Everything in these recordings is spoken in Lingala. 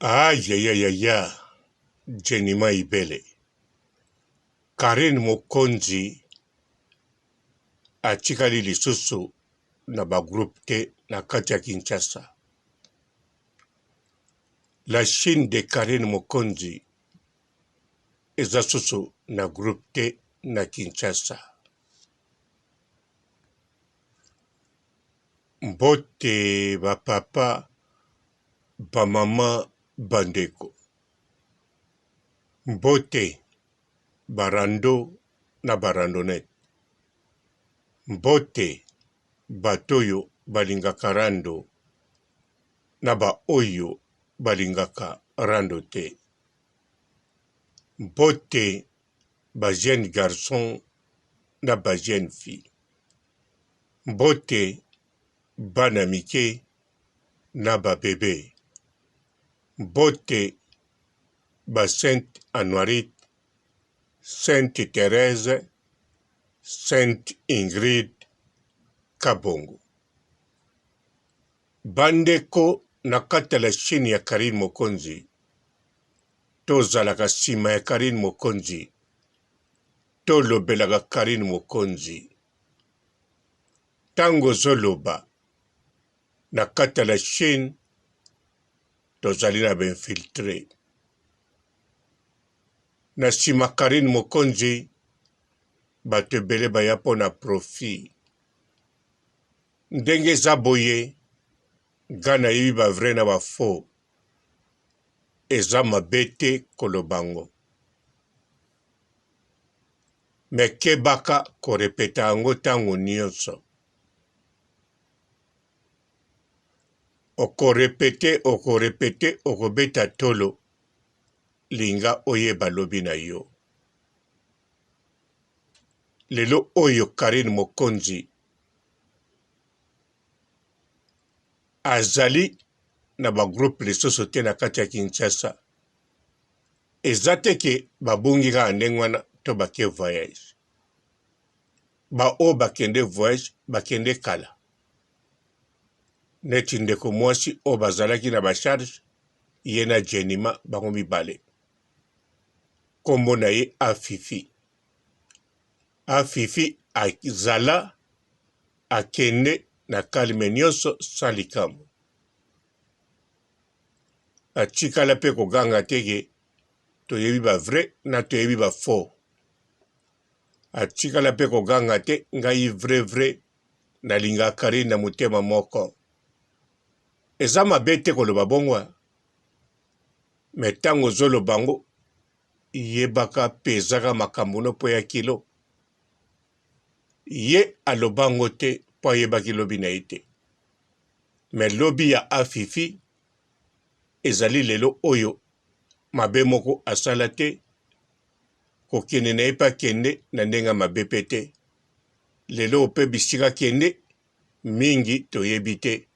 Ayayayaya, Jenima Ibele. Karine Mokonzi atikali lisusu na ba groupe te na kati ya Kinshasa. La Chine de Karine Mokonzi eza susu na groupe te na Kinshasa. Mbote ba papa, ba mama, bandeko. Mbote barando na barandonete. Mbote batoyo balingaka rando na ba oyo balingaka rando te. Mbote ba jeune garçon na ba jeune fille. Mbote bana mike na ba bebe. Mbote ba Sainte Anuarite, Sainte Thérèse, Sainte Ingrid Kabongo. Bandeko na kati la Chine ya Karine Mokonzi, tozalaka nsima ya Karine Mokonzi, tolobelaka Karine Mokonzi. Tango zoloba na kati la Chine, tozali na infiltré. Na nsima Karine Mokonzi, bato ebele baya mpo na profit. Ndenge eza boye, nga nayebi ba vrai na ba faux. Eza mabe te kolobango. Me kebaka korepeta yango ntango nyonso. Okorepete, okobeta tolo, linga oyeba lobi na yo. Lelo oyo Karine Mokonzi azali na ba groupe lisusu te na kati ya Kinshasa. Eza te ke babungi kaka ndenge wana to bake voyage. Ba o bakende voyage, bakende kala. Neti ndeko mwasi o bazalaki na ba charge, ye na Jenima bango mibale. Kombo na ye Afifi. Afifi azala akende na kalime nyonso sans likambo. Atikala pe koganga teke toyebi ba vrai na toyebi ba faux. Atikala pe koganga te ngai vrai na linga Karine na motema moko. Eza mabe te koloba bongwa. Me tango zolobango yebaka pezaka makambo no po ya kilo. Ye alobango te po yebaki lobi na ite. Me lobi ya Afifi ezali lelo oyo mabe moko asala te, kokende na epa kende na ndenga mabe pete. Lelo ope bisika kende mingi toyebi te.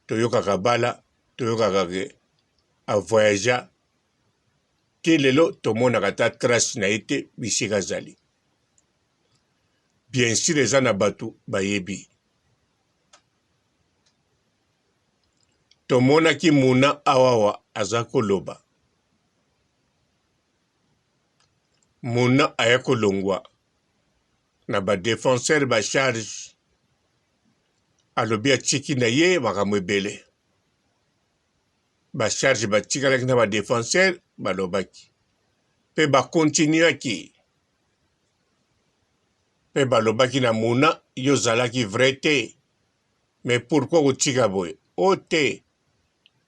Toyokaka bala, toyokaka ke a voyager. Ti lelo tomonaka ta trace na ete bisika zali. Bien sûr eza na batu bayebi. Tomonaki muna awawa aza koloba. Muna aya kolongwa na ba défenseur ba charge alobi atiki na ye makambo ebele. Ba charge batikalaki na ba défenseur balobaki. Pe ba continuaki. Pe balobaki na muna yo zalaki vrai te. Mais pourquoi kotika boye? O te.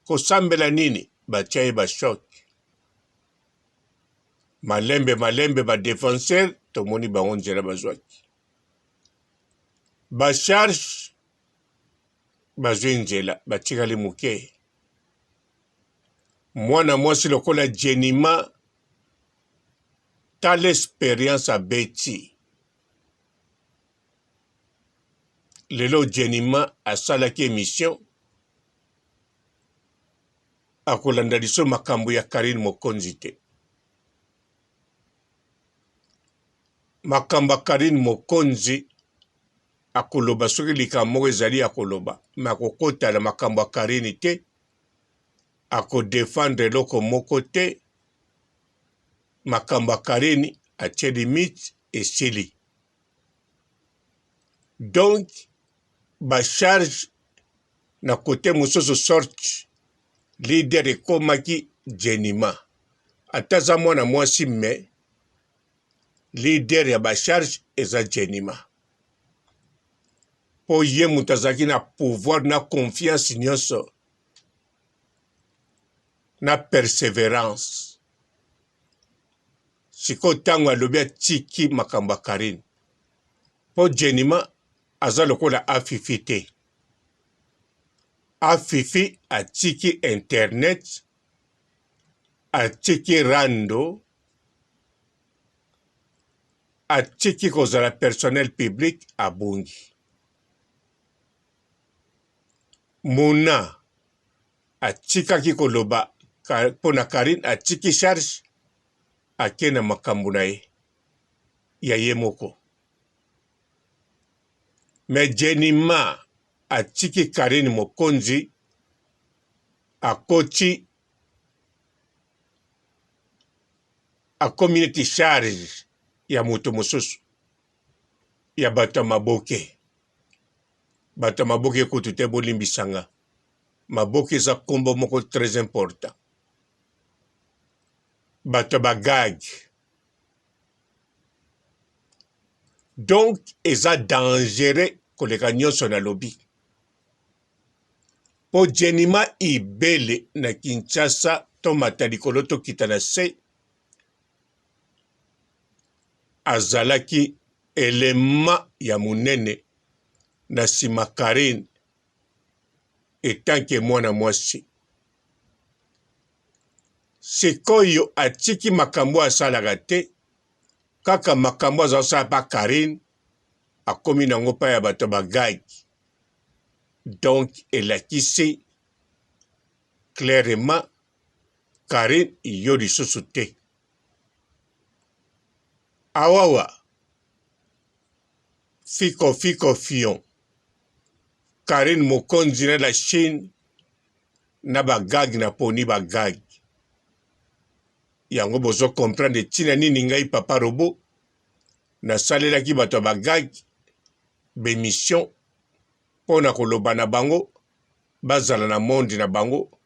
Kosambela nini? Batia ye ba choc. Malembe ba défenseur tomoni bango nzela bazwaki. Ba charge bazwi nzela batikali muke. Mwana mwasi lokola Jenima ta l'expérience a beti. Lelo Jenima asalaki émission akolanda liso makambo ya Karine Mokonzi te. Makambo ya Karine Mokonzi akoloba soki likambo moko ezali akoloba, ma kokota na makambo ya Karine te. akodefendre eloko moko te, makambo ya Karine atie limite esili. Donc bacharge na kote mosusu sorte leader ekomaki Jenima. Ataza mwana mwasi me leader ya bacharge eza Jenima. Po ye mutu azalaki na pouvoir na confiance nyonso na persévérance. Siko tango alobi atiki makambo ya Karine. Po Jenima aza lokola afifi te. Afifi atiki internet, atiki rando, atiki kozala personnel public abungi. Muna atikaki koloba pona Karine atiki charge ake na makambo na ye ya ye moko. Me Jenima atiki Karine mokonzi akoti community charge ya moto mosusu ya bato maboke. Bato maboke kutu te bolimbisanga. Maboke eza kombo moko très important. Bato bagag. Donc eza dangereux koleka nyonso na lobi. Po Jenima ibele na Kinshasa to mata likolo to kita na se azalaki elema ya munene na sima Karine etanke mwana mwasi. Sikoyo atiki makambo asalaka te, kaka makambo azosala pa Karine akomi nango pa ya bato bagagi. Donc elakisi clairement Karine iyo lisusu te. Awawa fiko fion Karine mokonzi na la Chine na bagagi na poni bagagi. Yango bozo comprendre tina nini ngai papa robo na salelaki bato bagagi bemission pona koloba na bango bazala na monde na bango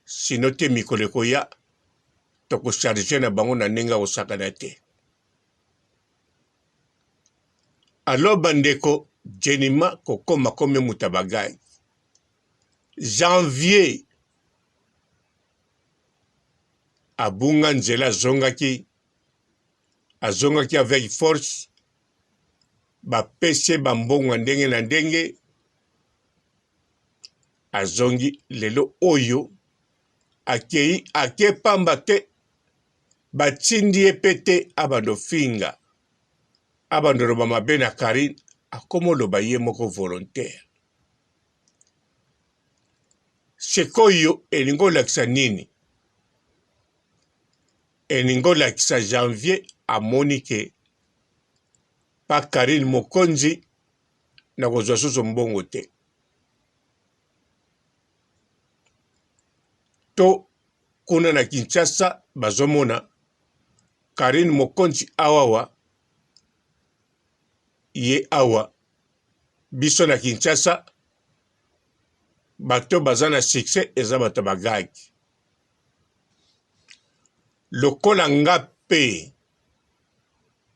sino te mikolo koya toko charge na bango na nenga osakana te. Alo bandeko Jenima kokoma kome mutabagagi. Janvier abunga nzela azongaki avec force bapese bambongo ndenge na ndenge azongi lelo oyo akei akepamba te batindi epete abando finga abando loba mabe na Karine akomo loba ye moko volontaire. Sekoyo elingo lakisa nini? Elingo lakisa Janvier amoni ke pa Karine mokonzi na kozwa susu mbongo te. To kuna na Kinshasa bazomona Karine mokonzi awawa ye awa biso na Kinshasa bato bazana succès eza bato bagagi. Lokola nga pe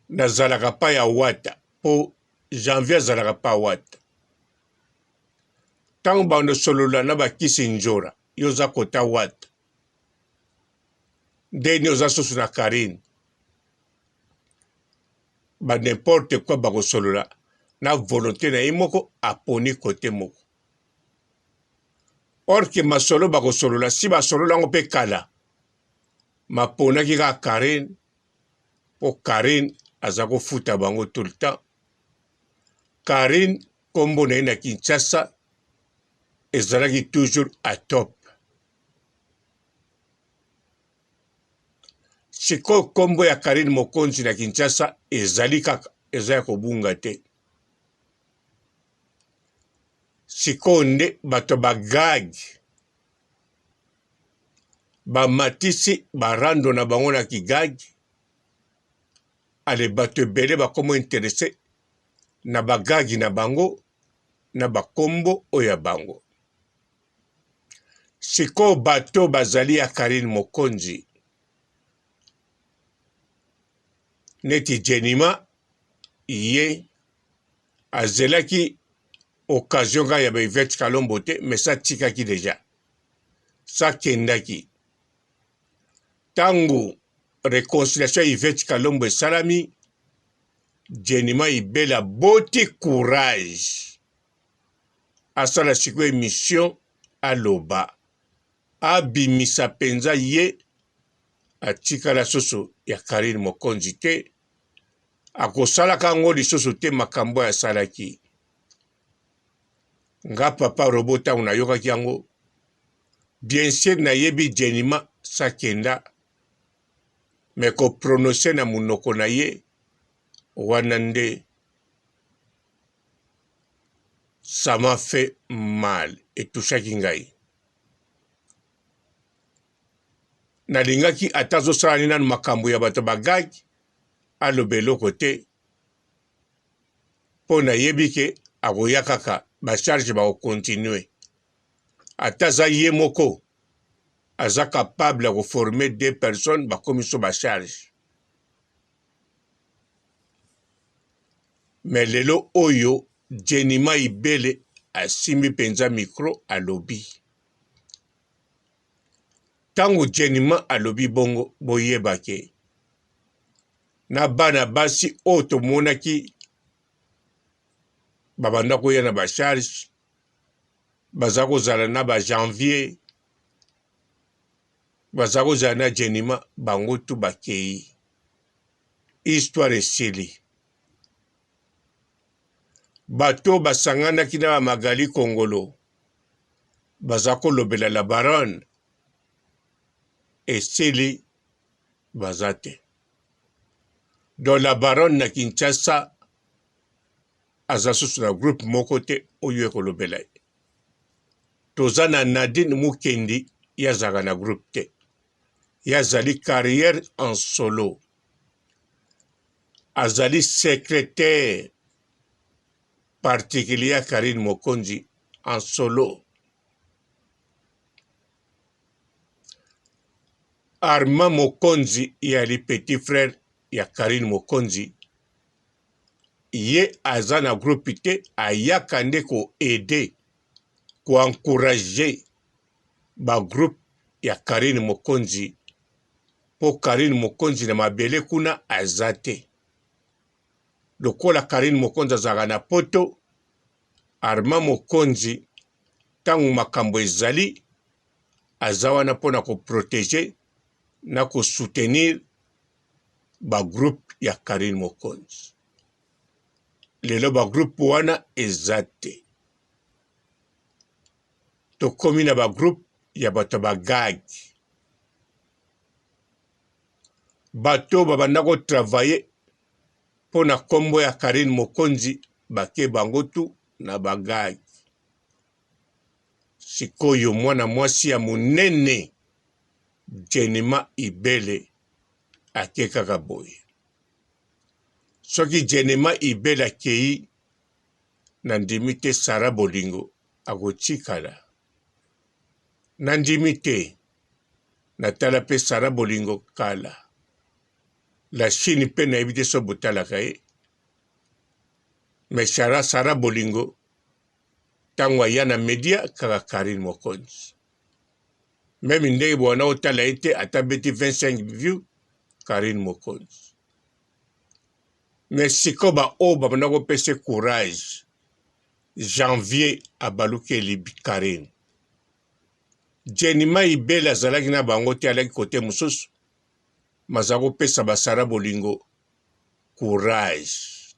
nazalaka pa ya wata po Janvier azalaka pa wata. Tango bando solola na bakisi njora yoza kota wata. Ndeni yoza susu na Karine. Ba n'importe quoi bako solola na volonté na imoko aponi kote moko. Or que masolo bako solola si basolola ngo pe kala. Mapona ki ka Karine po Karine azako futa bango tout le temps. Karine kombo na Kinshasa ezalaki toujours à top. Siko kombo ya Karine mokonzi na Kinshasa ezali kaka eza kobunga te. Siko nde bato bagagi bamatisi barando na bango na Kigagi ale bato ebele bakomo interese na bagagi na bango na bakombo oyo ya bango. Siko bato bazali ya Karine Mokonzi neti Jenima ye azelaki occasion ga ya ba Yvette Kalombo te, mais sa tikaki deja sa kendaki tangu réconciliation Yvette Kalombo esalami. Jenima Ibela boti courage asala siko émission aloba abimisa penza ye atikala soso ya Karine Mokonzi te, akosalaka ngo lisusu te makambo ya salaki. Nga papa robota unayokaki yango bien sûr na yebi Jenima sakenda me ko prononcer na munoko na ye wana nde ça m'a fait mal etushaki ngai. Nalingaki atazosala nini nanu makambo ya bato bagagi aloba eloko te mpo nayebi ke akoya kaka bacharge bakokontinue. Ata aza ye moko aza capable ya koforme 2 personnes bakomi so bacharge. Mais lelo oyo Jenima Ibele asimbi penza micro alobi. Tango Jenima alobi bongo boyeba ke na bana basi oyo tomonaki babanda koya na bacharge baza kozala na bajanvier baza kozala na Jenima bango tu bakei. Histoire esili. Bato basanganaki na Magali Kongolo baza kolobela la baronne esili baza te. Dans la baronne na Kinshasa aza susu na groupe moko te oyo ekolobela ye. Toza na Nadine Mukendi yazaka na groupe te. Yazali carrière en solo. Azali secrétaire particulier à Karine Mokonzi en solo. Armand Mokonzi yali petit frère ya Karine Mokonzi. Ye aza na groupe te ayaka nde ko aider ko encourager ba groupe ya Karine Mokonzi po Karine Mokonzi na mabele kuna azate. Lokola Karine Mokonzi azaka na poto, Armand Mokonzi tangu makambo ezali azawana pona ko protéger na ko soutenir ba groupe ya Karine Mokonzi. Lelo ba groupe wana ezate. Tokomi na ba groupe ya bato bagagi. Bato babanda ko travailler pona kombo ya Karine Mokonzi bake bango tu na bagagi. Sikoyo mwana mwasi ya munene Jenima Ibele akekaka boye. Soki Jenima Ibele akei nandimi te Sara Bolingo akotikala. Nandimi te natala pe Sara Bolingo kala. La Chine pe na ebite so botalaka ye. Mais Sara Bolingo tango aya na media kaka Karine Mokonzi. Même ndenge bona otala ete atabeti 25 views Karine Mokonzi. Mais sikoba o babanda ko pese courage. Janvier abaluke libi Karine. Jenima Ibele azalaki na bango te alaki kote mususu. Mazako pesa ba Sara Bolingo courage.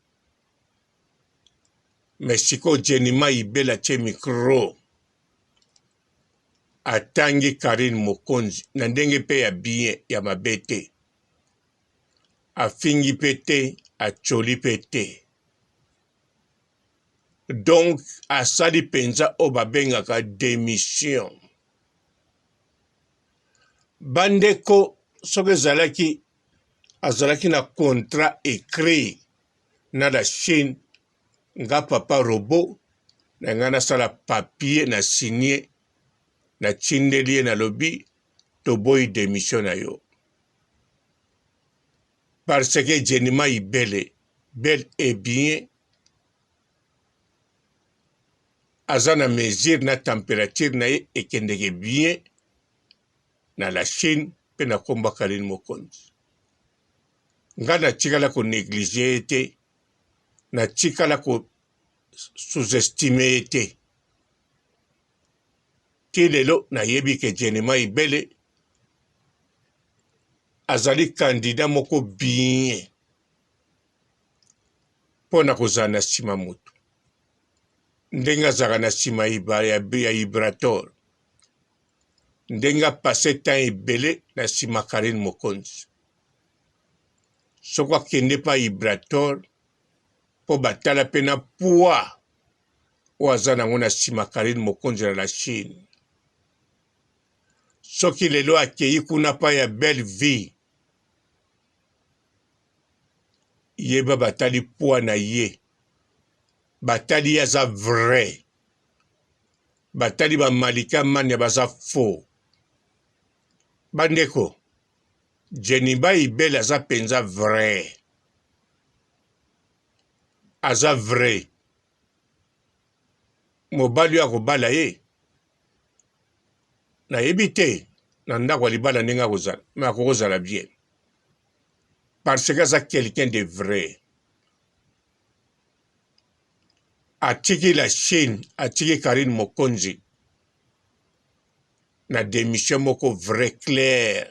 Mais siko Jenima Ibele atie micro atangi Karine Mokonzi na ndenge pe ya bien ya mabete. Afingi pete, acholi pete. Donc asali penza o babengaka démission. bandeko soki azalaki na contrat écrit na la Chine nga papa Robo na nga nasala papier na signé na tindeli ye nalobi toboyi démission na yo parce que Jenima Ibele bel et bien aza na mesure na température na ye ekendeke bien na la Chine mpe na komba Kaline Mokonzi nga natikala konéglige ye te natikala ko sous-estime ye te ti lelo nayebi ke Jenima Ibele azali candidat moko bien mpo na kozala na nsima motu ndenge azalaka na nsima ya Ibrator ndenge apase temps ebele na nsima Kaline Mokonzi soko akende pa Ibrator mpo batala mpe na poids oyo aza nango na nsima Kaline Mokonzi na la Chine soki lelo akei kuna pa ya belle vie yeba batali poids na ye batali ye aza vrai batali bamalika mania baza faux bandeko Jenima Ibele aza penza vrai aza vrai mobali oyo akobala ye nayebi te na ndako ya libala ndenge akozala me akokozala bien parce que aza quelqu'un de vrai atiki la Chine atiki Kaline Mokonzi na démission moko vrai clair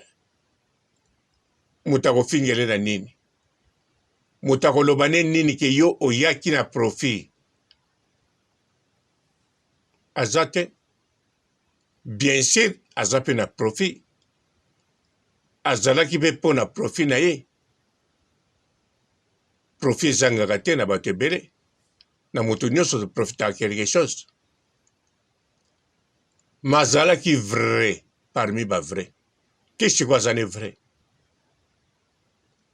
moto akofingele na nini moto akoloba ne nini ke yo oyaki na profit aza te bien sûr aza mpe na profit azalaki mpe mpo na profit na ye profit ezangaka te na bato ebele na moto nyonso profitaka quelque chose ma azalaki vrai parmi bavrai te siko aza ne vrai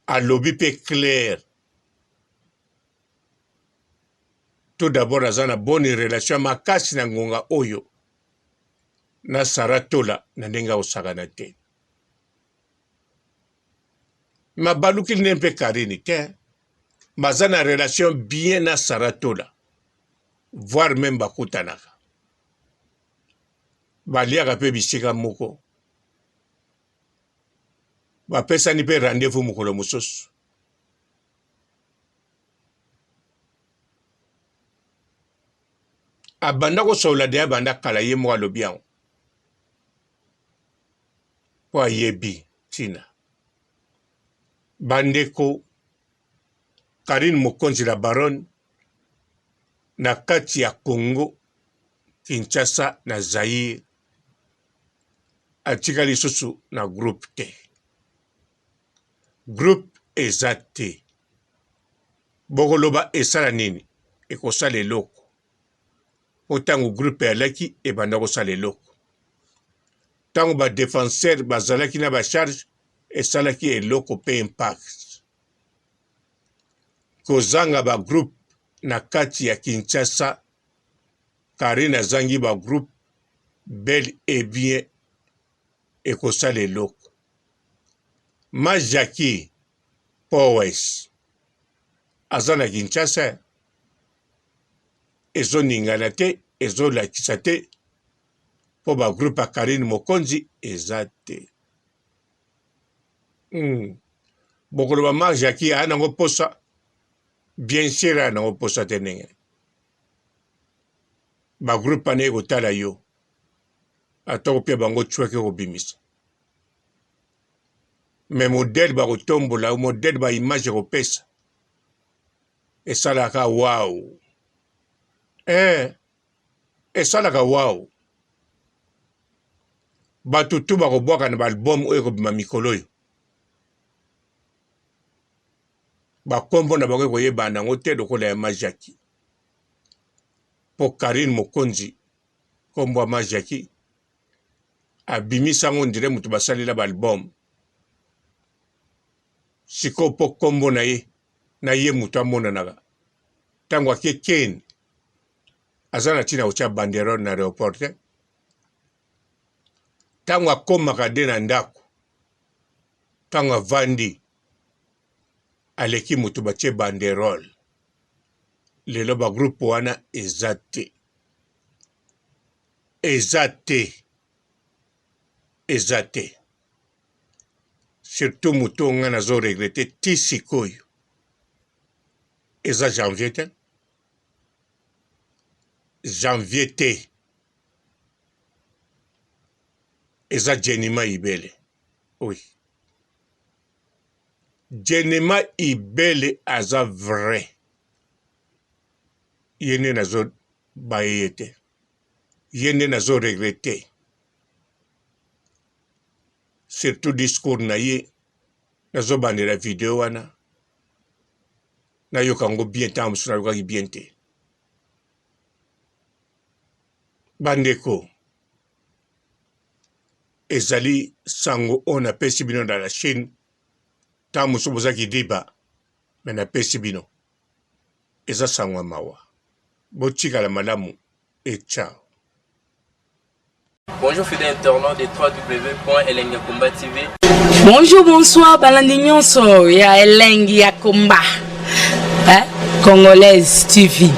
alobi mpe clair tout d'abord aza na bonne relation makasi na ngonga oyo na Saratola na ndenge akosakana te mabalukili ne mpe Karini te baza na relation bien na Saratola voire même bakutanaka baliaka mpe bisika moko bapesani mpe rendez-vous mokolo mosusu abanda kosola de abanda kala ye moko alobi yango mpo ayebi ntina bandeko Kaline Mokonzi la baronne na kati ya Congo Kinshasa na Zaire atika lisusu na groupe te groupe eza te bokoloba esala nini ekosala eloko mpo ntango groupe alaki ebanda kosala eloko ntango badefenseur bazalaki na bacharge esalaki eloko mpe impact kozanga bagroupe na kati ya Kinshasa Kaline azangi bagroupe bel et bien ekosala eloko Majaki Powers aza na Kinshasa ezoningana te ezolakisa te mpo bagroupe ya Kaline Mokonzi eza te bokoloba Majaki aya nango posa bien sûr aya nango posa te ndenge bagroupe ane ekotala yo atako mpe bango tshweke kobimisa me modele bakotombola modele baimage ekopesa esalaka wow esalaka wow bato tu bakobwaka na baalbum oyo ekobima mikolo oyo bakombo na bango ekoyebana nango te lokola ya Majaki mpo Kaline Mokonzi kombo ya Majaki abimisango ndire mutu basalila ba album siko po kombo na ye mutu amonanaga tango ake ken azana tina ucha banderole na aéroport tango akomaka de na ndako tango avandi aleki mutu batie banderole lelo ba groupe wana eza te surtout mutu nga nazo regrete ti sikoyo eza janvier te eza Jenima Ibele. Oui. Jenima Ibele aza vrai. Yene nazo bayete. Yene nazo regrete. Surtout discours na ye nazo bandela video wana. Na yokango bien temps suna yokangi bien te. Bandeko. Ezali sango on a pesi bino dans la Chine. Ta musubuza ki diba. Men a pesi bino. Eza sango mawa. Bochika la malamu. Et ciao. Bonjour fidèles internautes de www.elengiakomba TV. Bonjour, bonsoir, balandi nyonso ya Elengi ya Komba. Congolaise TV.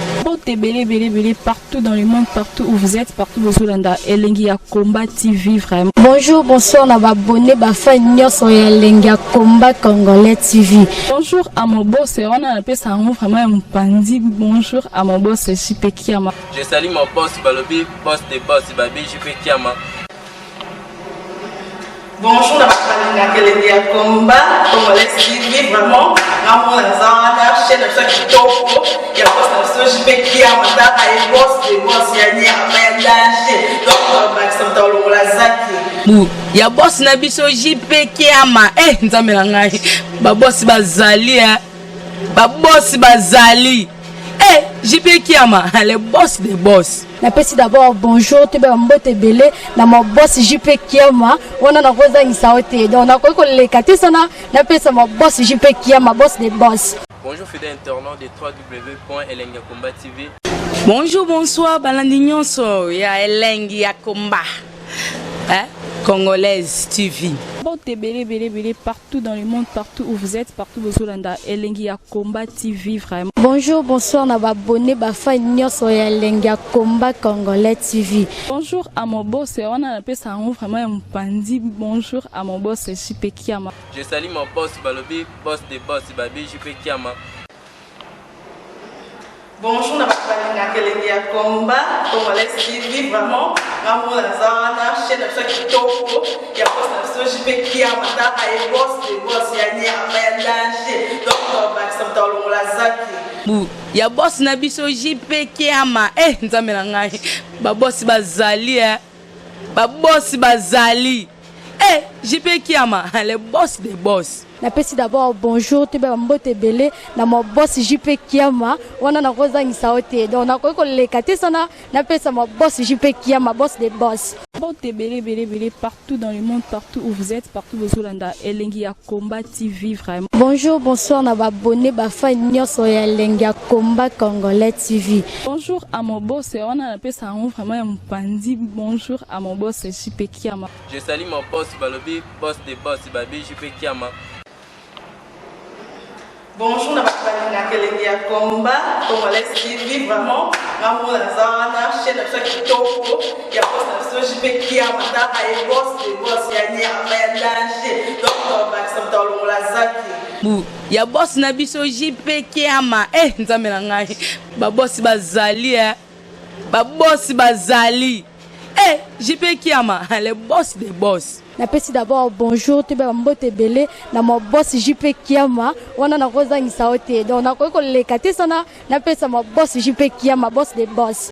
Belé partout dans le monde, partout où vous êtes, partout où vous êtes, Elengi ya Komba TV vraiment. Bonjour, bonsoir, on a abonné Bafa Nyos Elengi ya Komba Congolais TV. Bonjour à mon boss, on a appelé ça vraiment un pandi. Bonjour à mon boss, JP Kiama. Je salue mon boss Balobi, boss des boss Babi, JP Kiama. Bonjour, la Elengi ya Komba Congolais TV vraiment. Ramon Zana, chaîne de chaque topo, il y a pas de JP Kiama, et boss des boss, il y a ni à danger. Donc, Maxime Tolo Lazaki. Ya boss na biso JP Kiama. Nzambe na ngai. Ba boss bazali Ba boss bazali. JP Kiama, le boss des boss. Napesi d'abord bonjour, tu peux mbote belé na mon boss JP Kiama. On a na rosa insaote. Donc na ko le katisana, napesa mon boss JP Kiama, boss des boss. Bonjour fidèles internautes de www.elengiakomba TV. Bonjour, bonsoir, balandi nyonso ya Elengi ya Komba. Congolaise TV. Belé partout dans le monde, partout où vous êtes, partout où vous êtes, Elengi ya Komba TV vraiment. Bonjour, bonsoir, on a abonné Bafa Nyos Elengi ya Komba Congolais TV. Bonjour à mon boss, on a appelé ça vraiment un pandi. Bonjour à mon boss, JP Kiama. Je salue mon boss Balobi, boss des boss Babi, JP Kiama. Bonjour, na Elengi ya Komba Congolais TV vraiment. Ramon Zana, chaîne de chaque topo, il y a pas de JP Kiama, et boss des boss, il y a ni à danger. Donc, Maxime Tolo Lazaki. Ya boss na biso JP Kiama. Nzambe na ngai. Ba boss bazali Ba boss bazali. JP Kiama, le boss des boss. Napesi d'abord bonjour, tu peux mbote belé na mon boss JP Kiama. On a na rosa insaote. Donc na ko le katisana, napesa mon boss JP Kiama, boss des boss. Belé partout dans le monde, partout où vous êtes, partout où vous êtes, Elengi ya Komba TV vraiment. Bonjour, bonsoir, on a abonné Bafa Nyos Elengi ya Komba Congolais TV. Bonjour à mon boss, on a appelé ça vraiment un pandi. Bonjour à mon boss, JP Kiama. Je salue mon boss Balobi, boss des boss Babi, JP Kiama. Bonjour, na Elengi ya Komba Congolais TV vraiment. Ramon Zana, chaîne de chaque topo, il y a pas de JP Kiama, et boss des boss, il y a ni à danger. Donc, Maxime Tolo Lazaki. Ya boss na biso JP Kiama. Nzambe na ngai. Ba boss bazali Ba boss bazali. JP Kiama, le boss des boss. Napesi d'abord bonjour, tu peux mbote belé na mon boss JP Kiama. On a na rosa insaote. Donc na ko le katisana, napesa mon boss JP Kiama, boss des boss.